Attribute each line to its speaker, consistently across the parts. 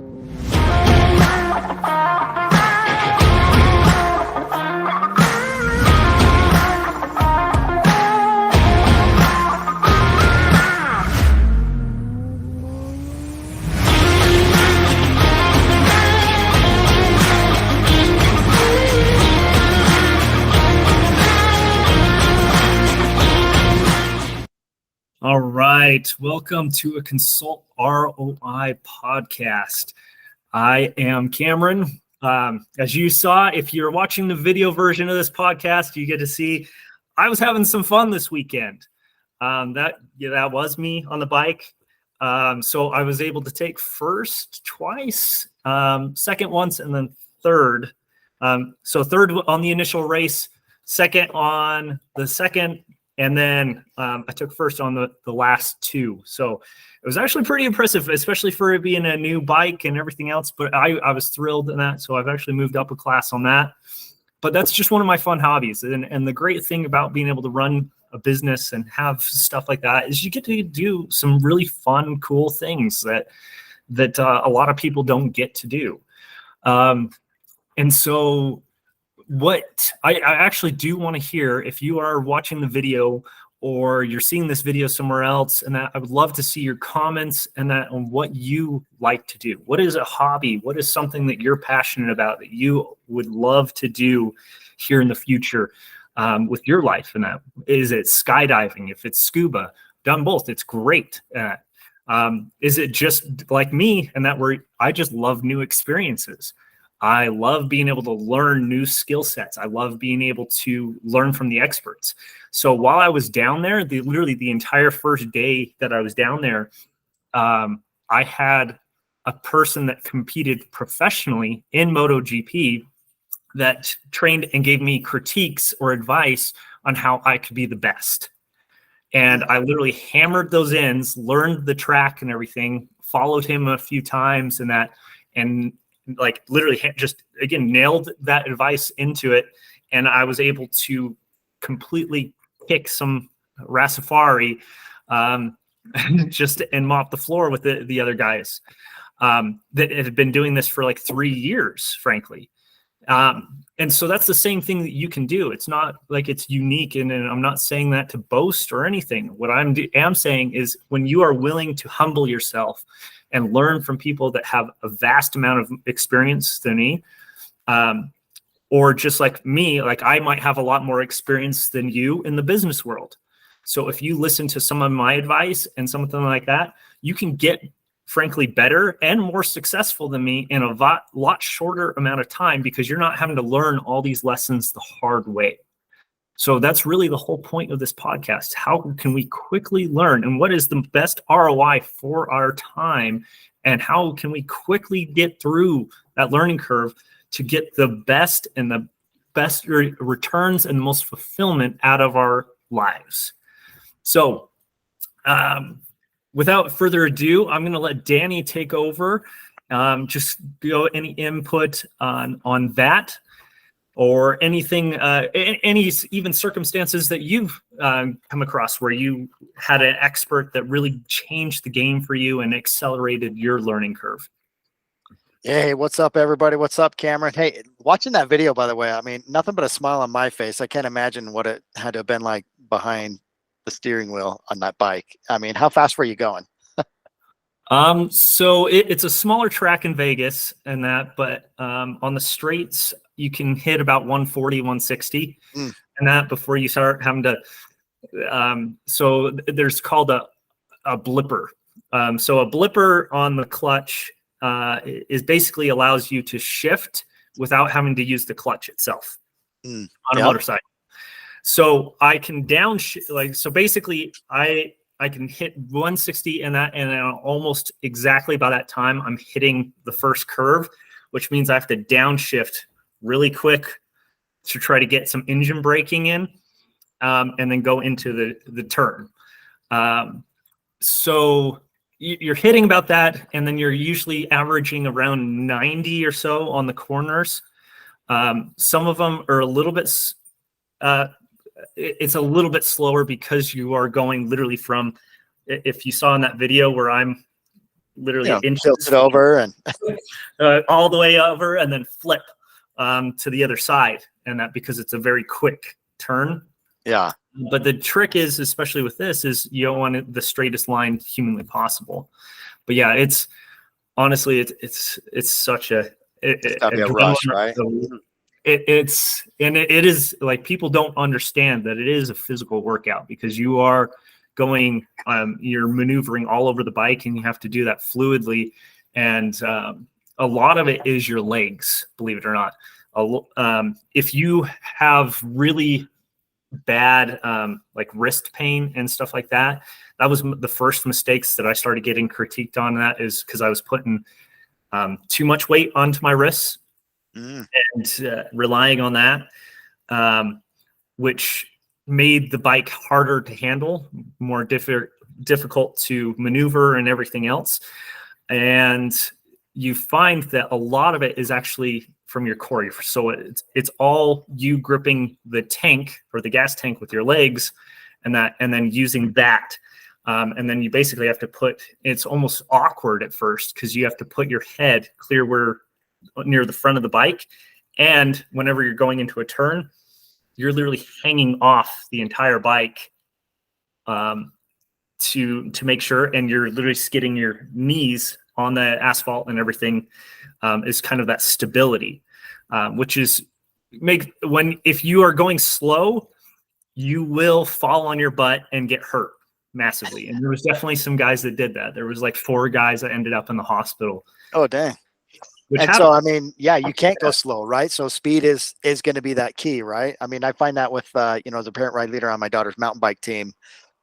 Speaker 1: All right, welcome to a Consult ROI podcast. I am Cameron. As you saw, if you're watching the video version of this podcast, you get to see I was having some fun this weekend. That was me on the bike. So I was able to take first twice, second once, and then third. So third on the initial race, second on the second. And then I took first on the last two. So it was actually pretty impressive, especially for it being a new bike and everything else. But I was thrilled in that. So I've actually moved up a class on that. But that's just one of my fun hobbies. And the great thing about being able to run a business and have stuff like that is you get to do some really fun, cool things that a lot of people don't get to do. And so what I actually do want to hear, if you are watching the video or you're seeing this video somewhere else, and that I would love to see your comments and that on what you like to do. What is a hobby? What is something that you're passionate about that you would love to do here in the future with your life? And that is it skydiving? If it's scuba, done both. It's great. Is it just like me and that where I just love new experiences? I love being able to learn new skill sets. I love being able to learn from the experts. So while I was down there, literally the entire first day that I was down there, I had a person that competed professionally in MotoGP that trained and gave me critiques or advice on how I could be the best. And I literally hammered those ins, learned the track and everything, followed him a few times and like literally just, again, nailed that advice into it. And I was able to completely kick some Rastafari just and mop the floor with the other guys that had been doing this for like 3 years, frankly. And so that's the same thing that you can do. It's not like it's unique. And I'm not saying that to boast or anything. What am saying is when you are willing to humble yourself and learn from people that have a vast amount of experience than me, or just like me, like I might have a lot more experience than you in the business world. So if you listen to some of my advice and something like that, you can get frankly better and more successful than me in a lot shorter amount of time because you're not having to learn all these lessons the hard way. So that's really the whole point of this podcast. How can we quickly learn and what is the best ROI for our time and how can we quickly get through that learning curve to get the best and the best returns and the most fulfillment out of our lives. So without further ado, I'm going to let Danny take over. Just go any input on that. Or anything, any even circumstances that you've come across where you had an expert that really changed the game for you and accelerated your learning curve.
Speaker 2: Hey, what's up, everybody? What's up, Cameron? Hey, watching that video, by the way, I mean, nothing but a smile on my face. I can't imagine what it had to have been like behind the steering wheel on that bike. I mean, how fast were you going?
Speaker 1: So it's a smaller track in Vegas and that, but on the straights, you can hit about 140, 160 and that before you start having to, so there's called a blipper. So a blipper on the clutch is basically allows you to shift without having to use the clutch itself on a motorcycle. So I can so basically I can hit 160 and that, and then almost exactly by that time, I'm hitting the first curve, which means I have to downshift really quick to try to get some engine braking in, and then go into the turn. So you're hitting about that, and then you're usually averaging around 90 or so on the corners. Some of them are a little bit it's a little bit slower because you are going literally from, if you saw in that video where I'm literally inches,
Speaker 2: tilt it over and
Speaker 1: all the way over, and then flip to the other side. And that because it's a very quick turn.
Speaker 2: yeah.
Speaker 1: But the trick is, especially with this, is you don't want it the straightest line humanly possible. But yeah, it's honestly, it's such
Speaker 2: It's gotta be a rush, right?
Speaker 1: It is like people don't understand that it is a physical workout because you are going, you're maneuvering all over the bike and you have to do that fluidly. And a lot of it is your legs, believe it or not. If you have really bad like wrist pain and stuff like that, that was the first mistakes that I started getting critiqued on. That is because I was putting too much weight onto my wrists and relying on that, which made the bike harder to handle, more difficult to maneuver and everything else. And you find that a lot of it is actually from your core. So it's all you gripping the tank or the gas tank with your legs and then using that. And then you basically have to it's almost awkward at first because you have to put your head near the front of the bike. And whenever you're going into a turn, you're literally hanging off the entire bike to make sure, and you're literally skidding your knees on the asphalt and everything, is kind of that stability, which is if you are going slow, you will fall on your butt and get hurt massively. And there was definitely some guys that did that. There was like 4 guys that ended up in the hospital.
Speaker 2: Oh, dang. And so, I mean, yeah, you can't go slow, right? So speed is going to be that key, right? I mean, I find that with, as a parent ride leader on my daughter's mountain bike team,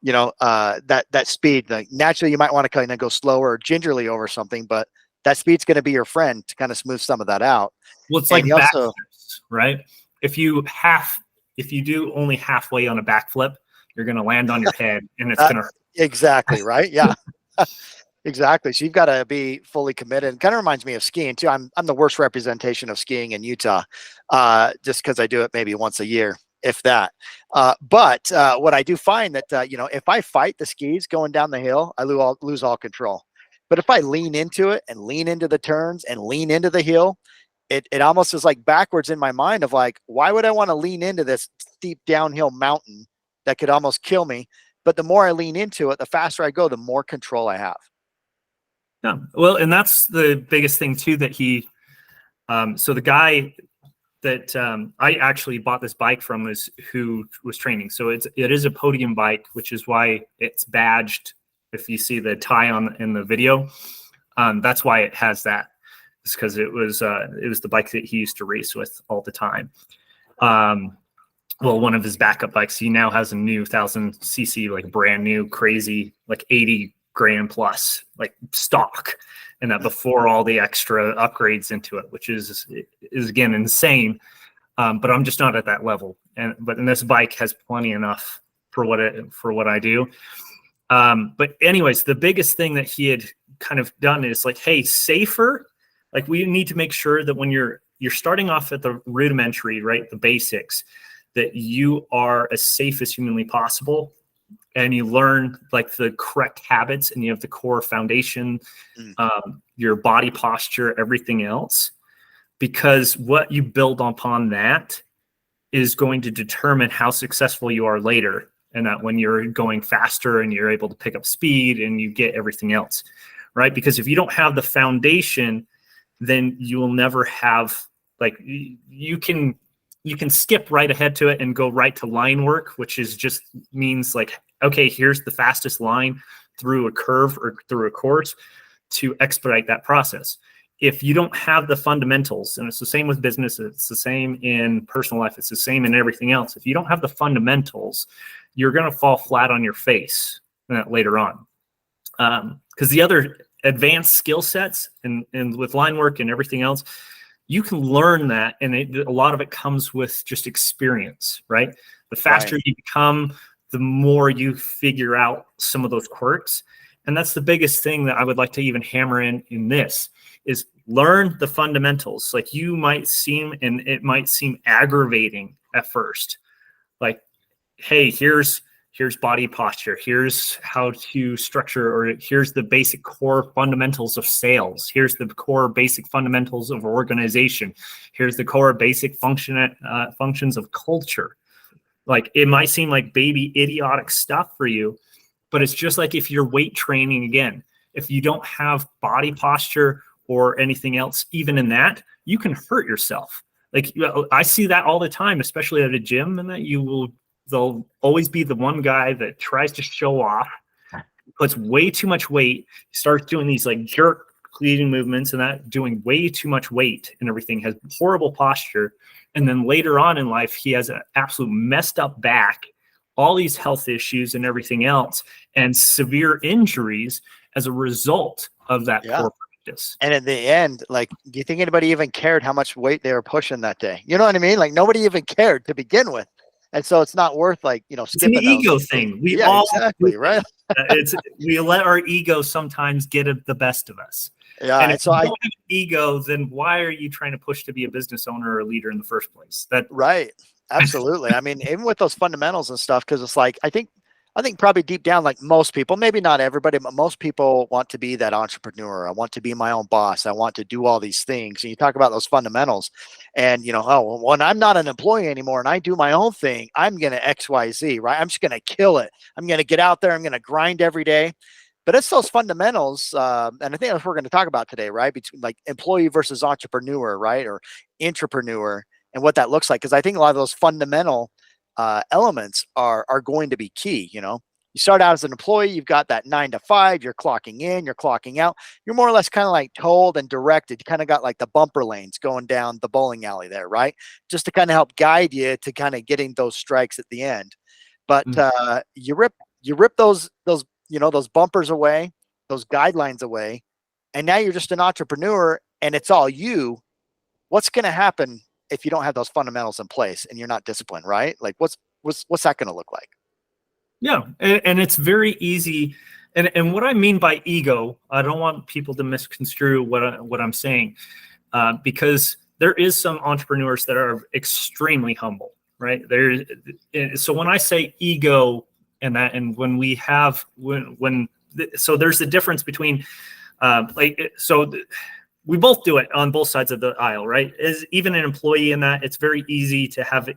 Speaker 2: that speed, like naturally you might want to kind of go slower or gingerly over something, but that speed's going to be your friend to kind of smooth some of that out.
Speaker 1: Well, it's like backflips, right? If you do only halfway on a backflip, you're going to land on your head and it's going to hurt.
Speaker 2: Exactly, right? Yeah. Exactly. So you've got to be fully committed. It kind of reminds me of skiing too. I'm the worst representation of skiing in Utah, just because I do it maybe once a year, if that. But what I do find that if I fight the skis going down the hill, I lose all control. But if I lean into it and lean into the turns and lean into the hill, it almost is like backwards in my mind of like, why would I want to lean into this steep downhill mountain that could almost kill me? But the more I lean into it, the faster I go, the more control I have.
Speaker 1: Yeah. Well, and that's the biggest thing too, that so the guy that I actually bought this bike from is who was training. So it is a podium bike, which is why it's badged. If you see the tie in the video, that's why it has that. It's because it was the bike that he used to race with all the time. Well, one of his backup bikes, he now has a new 1000cc, like brand new, crazy, like 80 grand plus, like stock, and that before all the extra upgrades into it, which is again insane. But I'm just not at that level. But this bike has plenty enough for what I do. But anyways, the biggest thing that he had kind of done is like, hey, safer. Like we need to make sure that when you're starting off at the rudimentary, right, the basics, that you are as safe as humanly possible. And you learn like the correct habits and you have the core foundation, your body posture, everything else, because what you build upon that is going to determine how successful you are later. And that when you're going faster and you're able to pick up speed and you get everything else, right? Because if you don't have the foundation, then you will never have, like, you can skip right ahead to it and go right to line work, which is just means like, okay, here's the fastest line through a curve or through a course to expedite that process. If you don't have the fundamentals, and it's the same with business, it's the same in personal life, it's the same in everything else. If you don't have the fundamentals, you're going to fall flat on your face later on. Because the other advanced skill sets and with line work and everything else, you can learn that, and a lot of it comes with just experience, right? The faster you become, the more you figure out some of those quirks. And that's the biggest thing that I would like to even hammer in this is learn the fundamentals. Like you might seem, and it might seem aggravating at first. Like, hey, here's here's body posture, here's how to structure, or here's the basic core fundamentals of sales, here's the core basic fundamentals of organization, here's the core basic functions of culture. Like, it might seem like baby idiotic stuff for you, but it's just like if you're weight training again, if you don't have body posture or anything else, even in that, you can hurt yourself. Like, I see that all the time, especially at a gym, and that there'll always be the one guy that tries to show off, puts way too much weight, starts doing these like jerk cleaning movements and that, doing way too much weight and everything, has horrible posture. And then later on in life, he has an absolute messed up back, all these health issues and everything else, and severe injuries as a result of that poor practice.
Speaker 2: And in the end, like, do you think anybody even cared how much weight they were pushing that day? You know what I mean? Like, nobody even cared to begin with. And so it's not worth, like, skipping
Speaker 1: it's an ego thing. We all
Speaker 2: exactly, right?
Speaker 1: We let our ego sometimes get the best of us.
Speaker 2: Yeah.
Speaker 1: And if you don't have an ego, then why are you trying to push to be a business owner or a leader in the first place?
Speaker 2: Right. Absolutely. I mean, even with those fundamentals and stuff, because it's like, I think probably deep down, like most people, maybe not everybody, but most people want to be that entrepreneur. I want to be my own boss. I want to do all these things. And you talk about those fundamentals and, when I'm not an employee anymore and I do my own thing, I'm going to X, Y, Z, right? I'm just going to kill it. I'm going to get out there. I'm going to grind every day. But it's those fundamentals. And I think that's what we're going to talk about today, right? Between like employee versus entrepreneur, right? Or intrapreneur, and what that looks like. Because I think a lot of those fundamental elements are going to be key. You start out as an employee, you've got that 9 to 5, you're clocking in, you're clocking out. You're more or less kind of like told and directed. You kind of got like the bumper lanes going down the bowling alley there, right? Just to kind of help guide you to kind of getting those strikes at the end. But you rip those bumpers away, those guidelines away, and now you're just an entrepreneur and it's all you. What's going to happen if you don't have those fundamentals in place and you're not disciplined, right? Like what's that going to look like?
Speaker 1: Yeah. And it's very easy. And what I mean by ego, I don't want people to misconstrue what I'm saying, because there is some entrepreneurs that are extremely humble, right? So when I say ego and when we have, so there's a difference between, we both do it on both sides of the aisle, right? As even an employee in that, it's very easy to have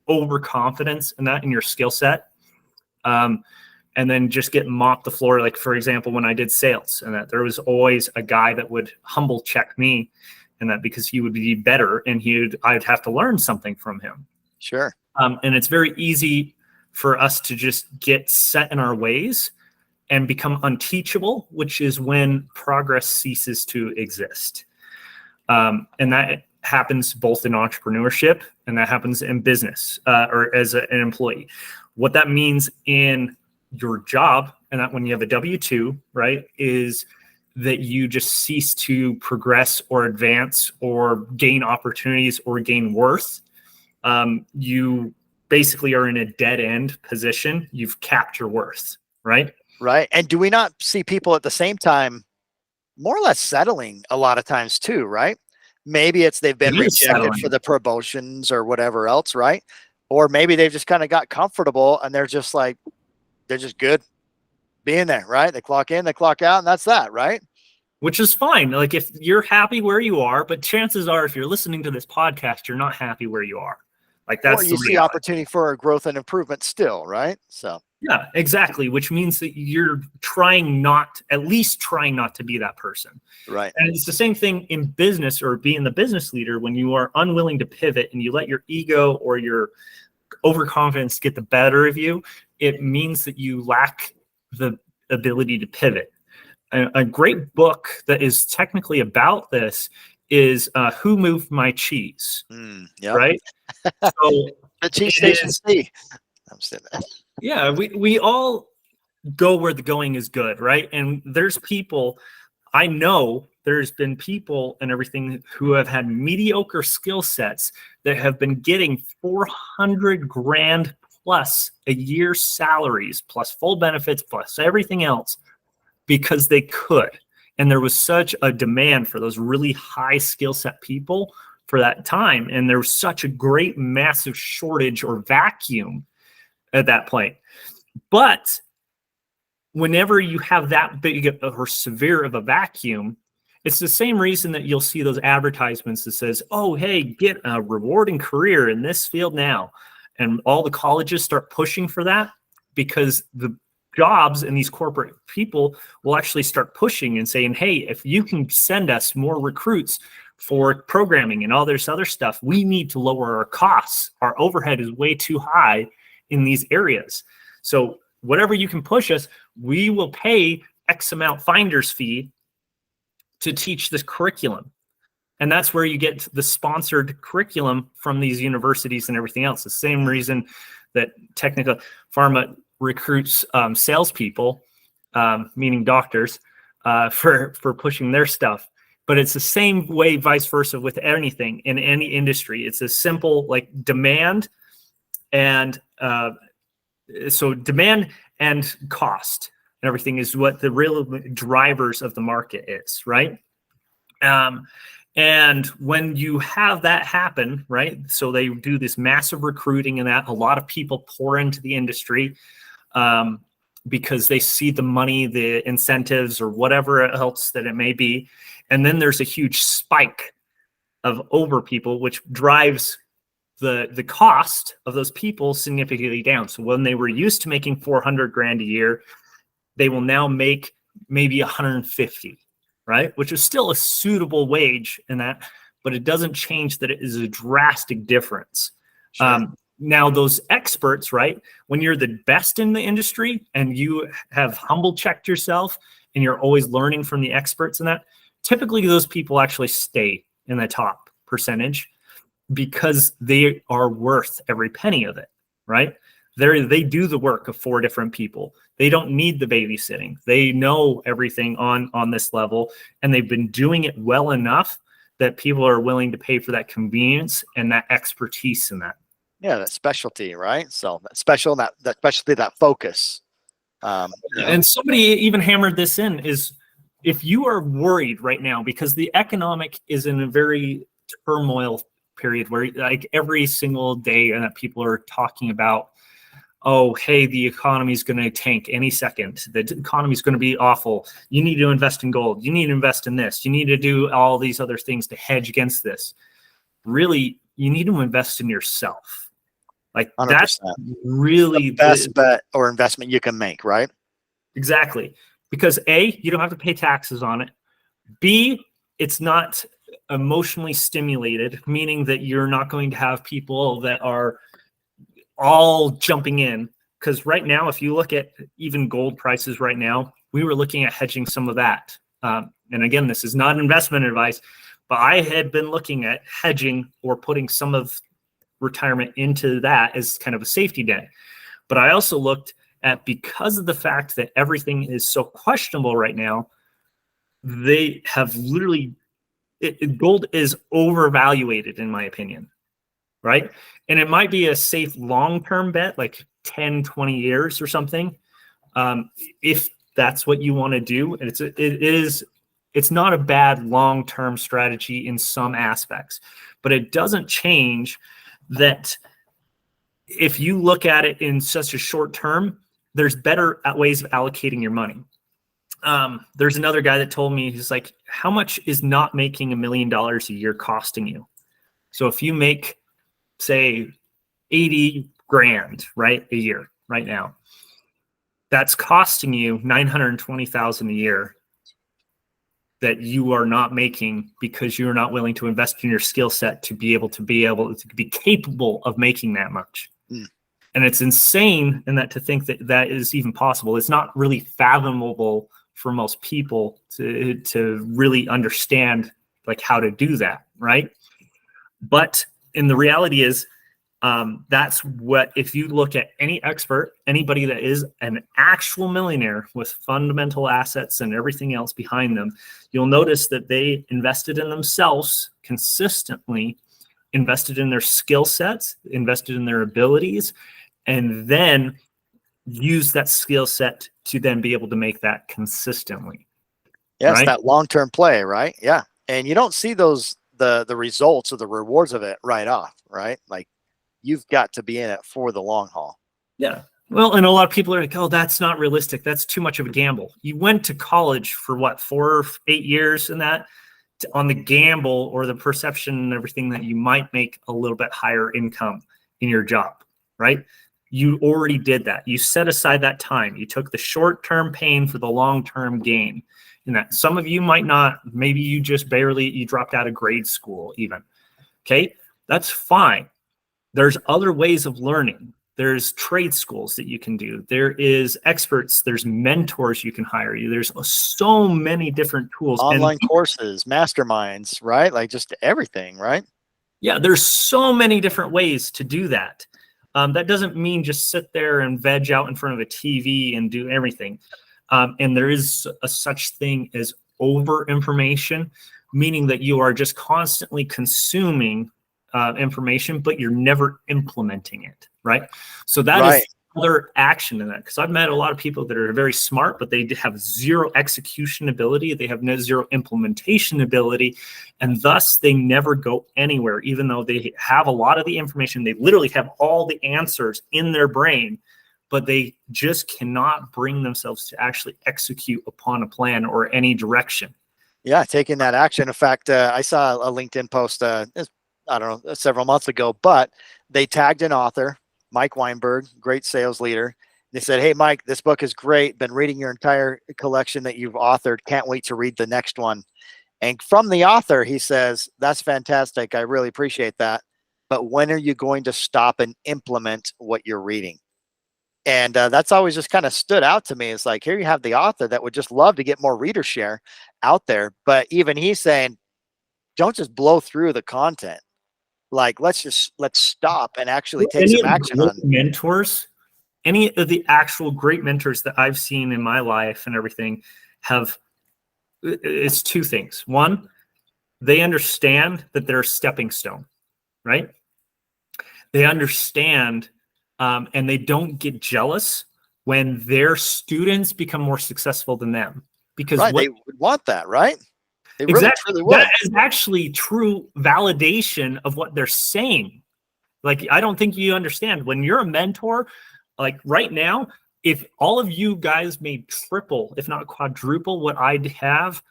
Speaker 1: overconfidence in that, in your skill set. And then just get mopped the floor. Like, for example, when I did sales, and that there was always a guy that would humble check me, and that because he would be better and I'd have to learn something from him.
Speaker 2: Sure.
Speaker 1: And it's very easy for us to just get set in our ways and become unteachable, which is when progress ceases to exist. And that happens both in entrepreneurship and that happens in business, or as an employee. What that means in your job, and that when you have a W-2, right, is that you just cease to progress or advance or gain opportunities or gain worth. You basically are in a dead end position. You've capped your worth, right?
Speaker 2: Right. And do we not see people at the same time more or less settling a lot of times too, right? Maybe it's they've been rejected for the promotions or whatever else, right? Or maybe they've just kind of got comfortable and they're just good being there, right? They clock in, they clock out, and that's that, right?
Speaker 1: Which is fine. Like, if you're happy where you are, but chances are if you're listening to this podcast, you're not happy where you are. Like, that's
Speaker 2: or you see opportunity for growth and improvement still, right? So
Speaker 1: yeah, exactly. Which means that you're at least trying not to be that person.
Speaker 2: Right.
Speaker 1: And it's the same thing in business or being the business leader. When you are unwilling to pivot and you let your ego or your overconfidence get the better of you, it means that you lack the ability to pivot. A great book that is technically about this is Who Moved My Cheese?
Speaker 2: Yep.
Speaker 1: Right? So
Speaker 2: the cheese station C. I'm saying that.
Speaker 1: Yeah, we all go where the going is good, right? And there's people, I know there's been people and everything who have had mediocre skill sets that have been getting $400,000 plus a year salaries, plus full benefits, plus everything else, because they could. And there was such a demand for those really high skill set people for that time. And there was such a great massive shortage or vacuum at that point. But whenever you have that big or severe of a vacuum, it's the same reason that you'll see those advertisements that says, oh, hey, get a rewarding career in this field now. And all the colleges start pushing for that because the jobs and these corporate people will actually start pushing and saying, hey, if you can send us more recruits for programming and all this other stuff, we need to lower our costs. Our overhead is way too high in these areas. So whatever you can push us, we will pay X amount finder's fee to teach this curriculum. And that's where you get the sponsored curriculum from these universities and everything else. The same reason that Technical Pharma recruits salespeople, meaning doctors, for pushing their stuff. But it's the same way, vice versa, with anything in any industry. It's a simple like demand and so demand and cost and everything is what the real drivers of the market is, right? And when you have that happen, right? So they do this massive recruiting and that a lot of people pour into the industry because they see the money, the incentives, or whatever else that it may be. And then there's a huge spike of over people, which drives the cost of those people significantly down. So when they were used to making 400 grand a year, they will now make maybe 150, right? Which is still a suitable wage in that, but it doesn't change that it is a drastic difference. Sure. Now those experts, right? When you're the best in the industry and you have humble checked yourself and you're always learning from the experts in that, typically those people actually stay in the top percentage because they are worth every penny of it, right? They do the work of 4 different people. They don't need the babysitting. They know everything on this level, and they've been doing it well enough that people are willing to pay for that convenience and that expertise in that.
Speaker 2: Yeah, that specialty, right? So that special, that specialty, that focus.
Speaker 1: And somebody even hammered this in is if you are worried right now because the economic is in a very turmoil period where like every single day and that people are talking about, oh, hey, the economy is going to tank any second. The economy is going to be awful. You need to invest in gold. You need to invest in this. You need to do all these other things to hedge against this. Really, you need to invest in yourself. Like 100%. That's really
Speaker 2: the best bet or investment you can make, right?
Speaker 1: Exactly. Because A, you don't have to pay taxes on it. B, it's not emotionally stimulated, meaning that you're not going to have people that are all jumping in. Because right now, if you look at even gold prices right now, we were looking at hedging some of that. And again, this is not investment advice, but I had been looking at hedging or putting some of retirement into that as kind of a safety net. But I also looked at, because of the fact that everything is so questionable right now, they have literally, gold is overvaluated in my opinion, right? And it might be a safe long-term bet, like 10, 20 years or something. If that's what you want to do, and it's not a bad long-term strategy in some aspects, but it doesn't change that if you look at it in such a short term, there's better ways of allocating your money. There's another guy that told me, he's like, how much is not making $1 million a year costing you? So if you make, say, 80 grand, right, a year right now, that's costing you 920,000 a year that you are not making because you're not willing to invest in your skill set to be capable of making that much. And it's insane in that to think that that is even possible. It's not really fathomable for most people to really understand like how to do that, right? But in the reality is, that's what, if you look at any expert, anybody that is an actual millionaire with fundamental assets and everything else behind them, you'll notice that they invested in themselves consistently, invested in their skill sets, invested in their abilities, and then use that skill set to then be able to make that consistently.
Speaker 2: Yes, right? That long-term play, right? Yeah. And you don't see those, the results or the rewards of it right off, right? Like, you've got to be in it for the long haul.
Speaker 1: Yeah. Well, and a lot of people are like, oh, that's not realistic. That's too much of a gamble. You went to college for what, 4 or 8 years and that on the gamble or the perception and everything that you might make a little bit higher income in your job, right? You already did that. You set aside that time. You took the short-term pain for the long-term gain. And that some of you might not, maybe you just barely, you dropped out of grade school even. Okay, that's fine. There's other ways of learning. There's trade schools that you can do. There is experts. There's mentors you can hire. There's so many different tools.
Speaker 2: Online courses, masterminds, right? Like just everything, right?
Speaker 1: Yeah, there's so many different ways to do that. That doesn't mean just sit there and veg out in front of a TV and do everything. And there is a such thing as over information, meaning that you are just constantly consuming information, but you're never implementing it, right? So that is other action in that, because I've met a lot of people that are very smart, but they have zero execution ability. They have zero implementation ability, and thus they never go anywhere, even though they have a lot of the information. They literally have all the answers in their brain, but they just cannot bring themselves to actually execute upon a plan or any direction.
Speaker 2: Yeah, taking that action. In fact, I saw a LinkedIn post, I don't know, several months ago, but they tagged an author, Mike Weinberg, great sales leader. They said, hey, Mike, this book is great. Been reading your entire collection that you've authored. Can't wait to read the next one. And from the author, he says, that's fantastic. I really appreciate that. But when are you going to stop and implement what you're reading? And that's always just kind of stood out to me. It's like, here you have the author that would just love to get more reader share out there. But even he's saying, don't just blow through the content. Like, let's stop and actually take some action on
Speaker 1: mentors. Any of the actual great mentors that I've seen in my life and everything have, it's two things. One, they understand that they're a stepping stone, right? They understand and they don't get jealous when their students become more successful than them. Because
Speaker 2: they would want that, right? They
Speaker 1: exactly.
Speaker 2: Really
Speaker 1: that is actually true validation of what they're saying. Like, I don't think you understand when you're a mentor, like right now, if all of you guys made triple, if not quadruple what I have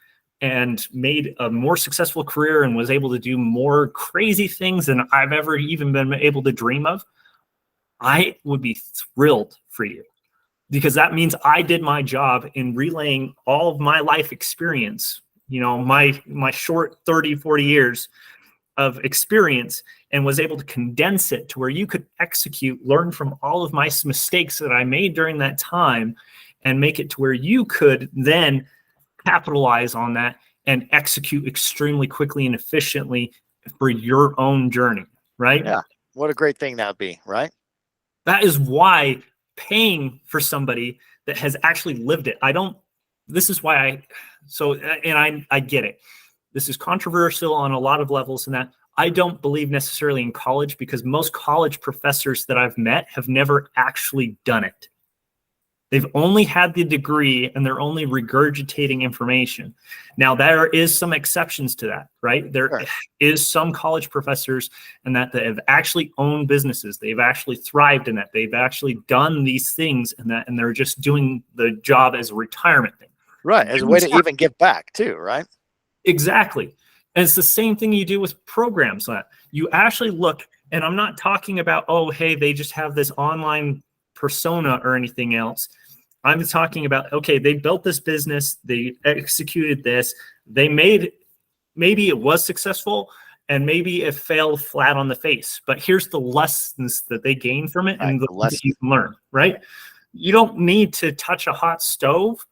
Speaker 1: and made a more successful career and was able to do more crazy things than I've ever even been able to dream of, I would be thrilled for you, because that means I did my job in relaying all of my life experience, you know, my short 30, 40 years of experience, and was able to condense it to where you could execute, learn from all of my mistakes that I made during that time, and make it to where you could then capitalize on that and execute extremely quickly and efficiently for your own journey, right?
Speaker 2: Yeah. What a great thing that would be, right?
Speaker 1: That is why paying for somebody that has actually lived it. This is why I get it. This is controversial on a lot of levels, and that I don't believe necessarily in college, because most college professors that I've met have never actually done it. They've only had the degree and they're only regurgitating information. Now, there is some exceptions to that, right? There is some college professors and that have actually owned businesses. They've actually thrived in that. They've actually done these things and they're just doing the job as a retirement thing.
Speaker 2: Right. As a way to even give back too, right?
Speaker 1: Exactly. And it's the same thing you do with programs. That you actually look, and I'm not talking about, oh, hey, they just have this online persona or anything else. I'm talking about, okay, they built this business, they executed this, they made, maybe it was successful and maybe it failed flat on the face, but here's the lessons that they gained from it and the lessons you can learn, right? You don't need to touch a hot stove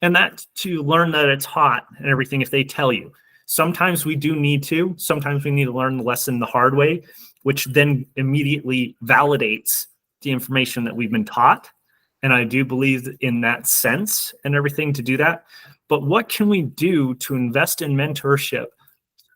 Speaker 1: and that to learn that it's hot and everything if they tell you. Sometimes we do need to. Sometimes we need to learn the lesson the hard way, which then immediately validates the information that we've been taught. And I do believe in that sense and everything to do that. But what can we do to invest in mentorship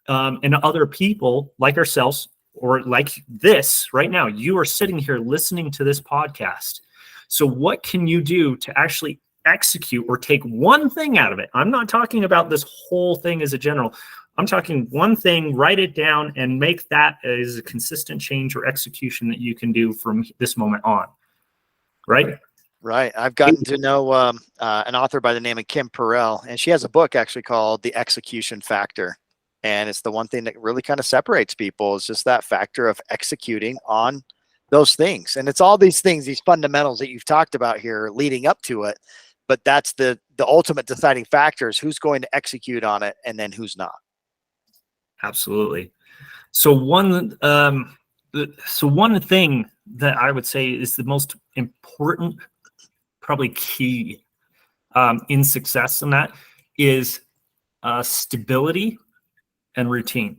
Speaker 1: and other people like ourselves or like this right now? You are sitting here listening to this podcast. So what can you do to actually execute or take one thing out of it? I'm not talking about this whole thing as a general. I'm talking one thing, write it down and make that as a consistent change or execution that you can do from this moment on. right?
Speaker 2: Right. I've gotten to know an author by the name of Kim Perrell, and she has a book actually called The Execution Factor. And it's the one thing that really kind of separates people is just that factor of executing on those things. And it's all these things, these fundamentals that you've talked about here leading up to it. But that's the ultimate deciding factor is who's going to execute on it and then who's not.
Speaker 1: Absolutely. So one thing that I would say is the most important, probably key in success in that is stability and routine.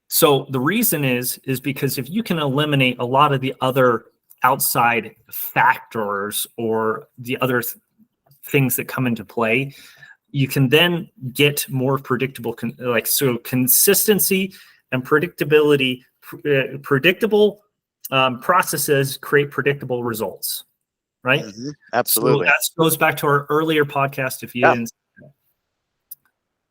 Speaker 1: So the reason is because if you can eliminate a lot of the other outside factors or the other things that come into play, you can then get more predictable, consistency and predictability. Predictable processes create predictable results, right?
Speaker 2: Mm-hmm. Absolutely.
Speaker 1: So that goes back to our earlier podcast. If you didn't,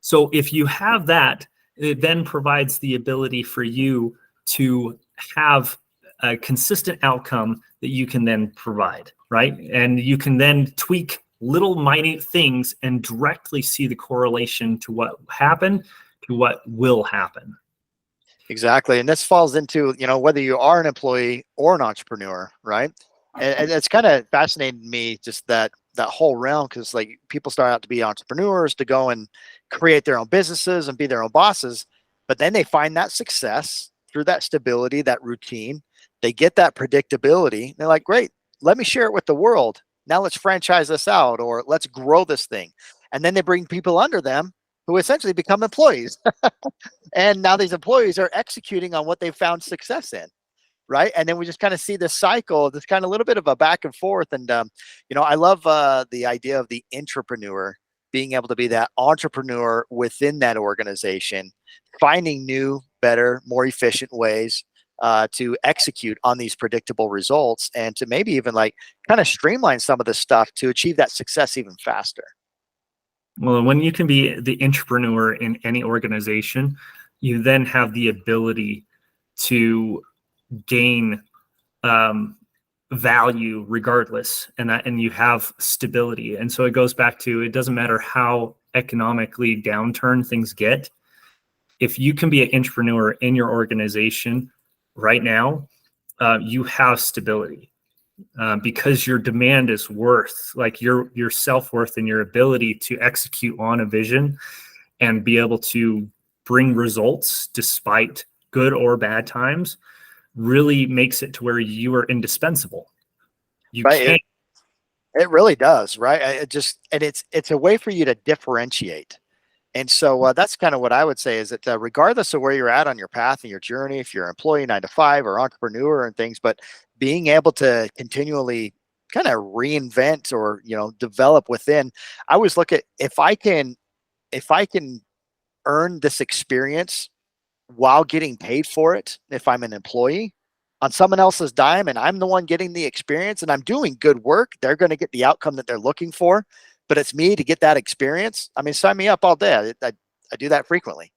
Speaker 1: so if you have that, it then provides the ability for you to have a consistent outcome that you can then provide, right? And you can then tweak little minute things and directly see the correlation to what happened to what will happen.
Speaker 2: Exactly. And this falls into, whether you are an employee or an entrepreneur, right? And it's kind of fascinated me just that whole realm, because like people start out to be entrepreneurs to go and create their own businesses and be their own bosses, but then they find that success through that stability, that routine. They get that predictability. They're like, great, let me share it with the world. Now let's franchise this out or let's grow this thing. And then they bring people under them who essentially become employees. And now these employees are executing on what they've found success in. Right. And then we just kind of see this cycle, this kind of little bit of a back and forth. And, I love the idea of the intrapreneur being able to be that entrepreneur within that organization, finding new, better, more efficient ways to execute on these predictable results and to maybe even like kind of streamline some of this stuff to achieve that success even faster.
Speaker 1: Well, when you can be the entrepreneur in any organization, you then have the ability to gain value regardless, and you have stability. And so it goes back to, it doesn't matter how economically downturn things get. If you can be an entrepreneur in your organization right now, you have stability. Because your demand is worth, like your self-worth and your ability to execute on a vision and be able to bring results despite good or bad times really makes it to where you are indispensable. You can't.
Speaker 2: It really does, right? It's a way for you to differentiate. And so that's kind of what I would say is that regardless of where you're at on your path and your journey, if you're an employee 9 to 5 or entrepreneur and things, but being able to continually kind of reinvent or, develop within, I always look at if I can earn this experience while getting paid for it, if I'm an employee on someone else's dime and I'm the one getting the experience and I'm doing good work, they're going to get the outcome that they're looking for. But it's me to get that experience. I mean, sign me up all day. I do that frequently,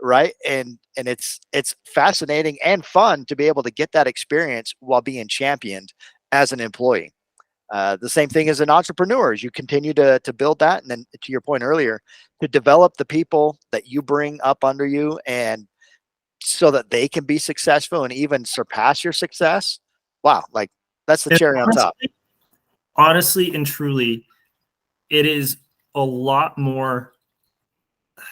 Speaker 2: right? And it's fascinating and fun to be able to get that experience while being championed as an employee. The same thing as an entrepreneur, as you continue to build that, and then to your point earlier, to develop the people that you bring up under you, and so that they can be successful and even surpass your success. Wow, like that's the cherry on top.
Speaker 1: Honestly and truly, it is a lot more,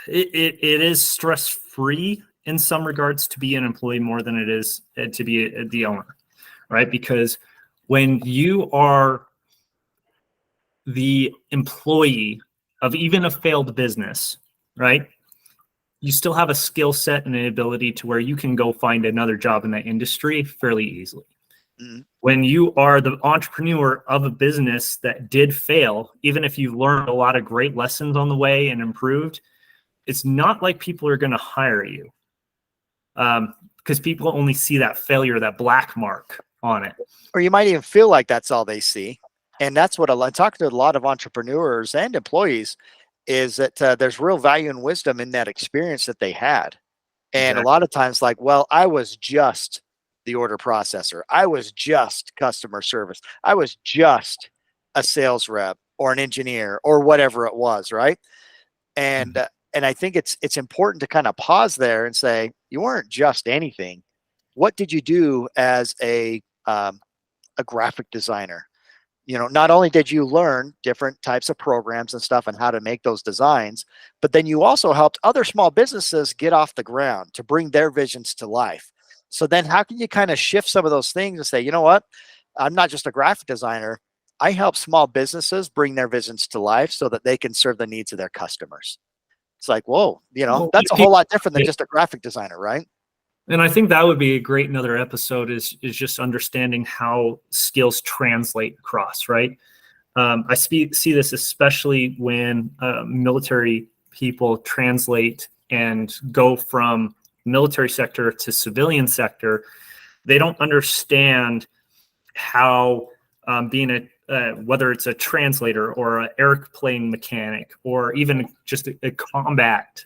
Speaker 1: it is stress-free in some regards to be an employee more than it is to be the owner, right? Because when you are the employee of even a failed business, right, you still have a skill set and an ability to where you can go find another job in that industry fairly easily. Mm-hmm. When you are the entrepreneur of a business that did fail, even if you've learned a lot of great lessons on the way and improved, it's not like people are going to hire you because people only see that failure, that black mark on it.
Speaker 2: Or you might even feel like that's all they see. And that's what I talk to a lot of entrepreneurs and employees is that there's real value and wisdom in that experience that they had. And exactly. A lot of times like, well, I was just the order processor. I was just customer service. I was just a sales rep or an engineer or whatever it was, right? And I think it's important to kind of pause there and say, you weren't just anything. What did you do as a graphic designer? Not only did you learn different types of programs and stuff and how to make those designs, but then you also helped other small businesses get off the ground to bring their visions to life. So then how can you kind of shift some of those things and say, you know what? I'm not just a graphic designer. I help small businesses bring their visions to life so that they can serve the needs of their customers. It's like, whoa,
Speaker 1: Well,
Speaker 2: that's a whole lot different than just a graphic designer, right?
Speaker 1: and I think that would be a great another episode is just understanding how skills translate across, right? See this especially when military people translate and go from military sector to civilian sector. They don't understand how being whether it's a translator or an airplane mechanic or even just a combat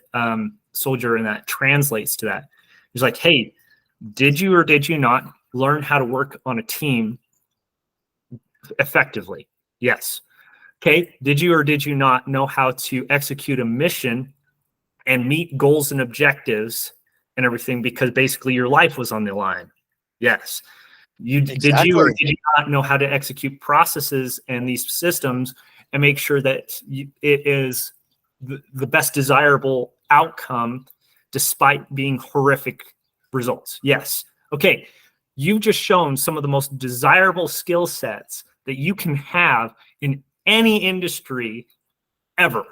Speaker 1: soldier, and that translates to that. It's like, hey, did you or did you not learn how to work on a team effectively? Yes. Okay. Did you or did you not know how to execute a mission and meet goals and objectives and everything, because basically your life was on the line? Yes. Did you or
Speaker 2: Exactly.
Speaker 1: did you not know how to execute processes and these systems and make sure that it is the best desirable outcome despite being horrific results? Yes. Okay. You've just shown some of the most desirable skill sets that you can have in any industry ever.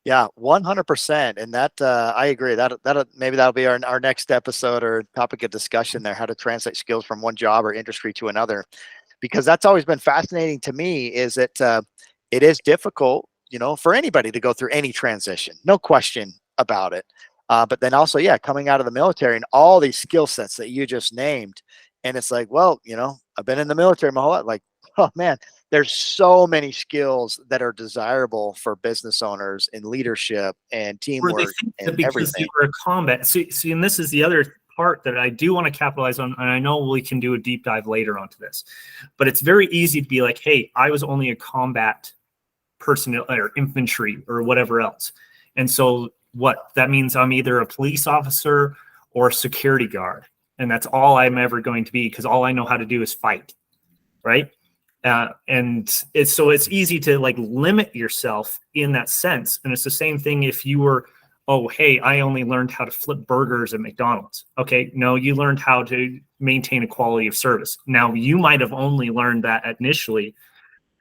Speaker 2: Yeah, 100%. And that I agree. That maybe that'll be our next episode or topic of discussion there, how to translate skills from one job or industry to another. Because that's always been fascinating to me, is that it is difficult, for anybody to go through any transition, no question about it. But then also, yeah, coming out of the military and all these skill sets that you just named. And it's like, well, I've been in the military my whole life. Like, oh man, there's so many skills that are desirable for business owners in leadership and
Speaker 1: Where they
Speaker 2: teamwork
Speaker 1: think that
Speaker 2: and
Speaker 1: because you
Speaker 2: everything.
Speaker 1: were a combat. See, and this is the other part that I do want to capitalize on, and I know we can do a deep dive later onto this, but it's very easy to be like, hey, I was only a combat personnel or infantry or whatever else. And so what that means, I'm either a police officer or a security guard. And that's all I'm ever going to be, because all I know how to do is fight. Right. And it's easy to like limit yourself in that sense. And it's the same thing if you were, oh, hey, I only learned how to flip burgers at McDonald's. Okay, no, you learned how to maintain a quality of service. Now, you might have only learned that initially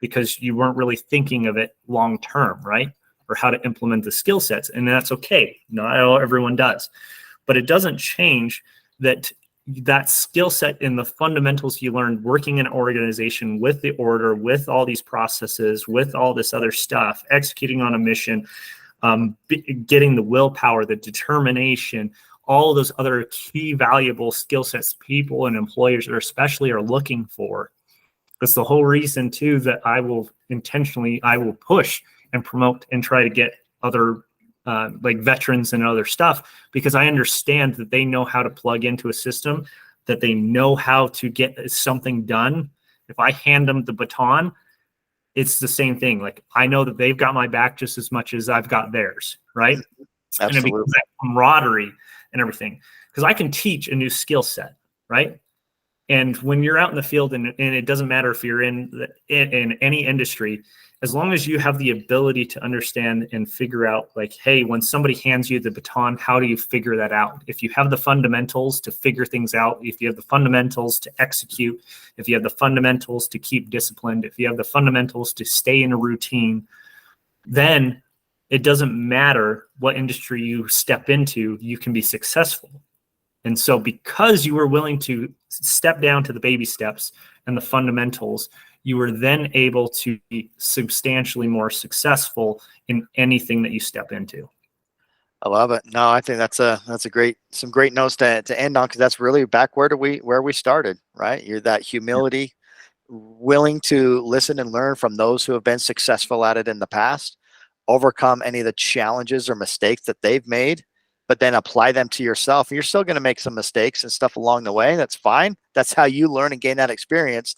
Speaker 1: because you weren't really thinking of it long term, right? Or how to implement the skill sets. And that's okay. Not everyone does. But it doesn't change that skill set in the fundamentals you learned working in an organization with the order, with all these processes, with all this other stuff, executing on a mission, getting the willpower, the determination, all of those other key valuable skill sets people and employers especially are looking for. That's the whole reason too that I will push and promote and try to get other like veterans and other stuff, because I understand that they know how to plug into a system, that they know how to get something done. If I hand them the baton, it's the same thing. Like, I know that they've got my back just as much as I've got theirs, right? And it becomes
Speaker 2: Absolutely.
Speaker 1: that camaraderie and everything, because I can teach a new skill set, right? And when you're out in the field, and it doesn't matter if you're in any industry, as long as you have the ability to understand and figure out, like, hey, when somebody hands you the baton, how do you figure that out? If you have the fundamentals to figure things out, if you have the fundamentals to execute, if you have the fundamentals to keep disciplined, if you have the fundamentals to stay in a routine, then it doesn't matter what industry you step into, you can be successful. And so because you were willing to step down to the baby steps and the fundamentals, you were then able to be substantially more successful in anything that you step into.
Speaker 2: I love it. No, I think that's some great notes to end on, because that's really back where we started, right? You're that humility, willing to listen and learn from those who have been successful at it in the past, overcome any of the challenges or mistakes that they've made, but then apply them to yourself. You're still going to make some mistakes and stuff along the way. That's fine. That's how you learn and gain that experience.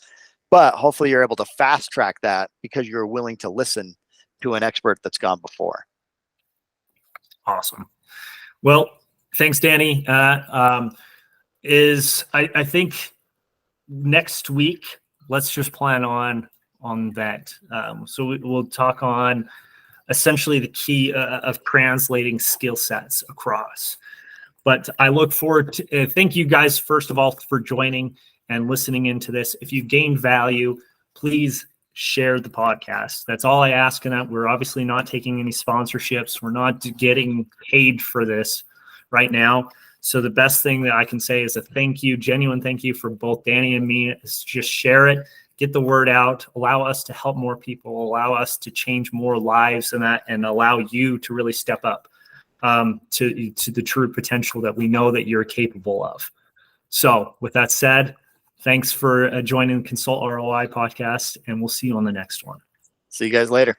Speaker 2: But hopefully you're able to fast track that because you're willing to listen to an expert that's gone before.
Speaker 1: Awesome. Well, thanks, Danny. I think next week, let's just plan on that. So we'll talk on essentially the key of translating skill sets across. But I look forward to, thank you guys, first of all, for joining and listening into this. If you gained value, please share the podcast. That's all I ask. And we're obviously not taking any sponsorships. We're not getting paid for this right now. So the best thing that I can say is a thank you, genuine thank you for both Danny and me, is just share it, get the word out, allow us to help more people, allow us to change more lives and allow you to really step up to the true potential that we know that you're capable of. So with that said, thanks for joining the Consult ROI podcast, and we'll see you on the next one.
Speaker 2: See you guys later.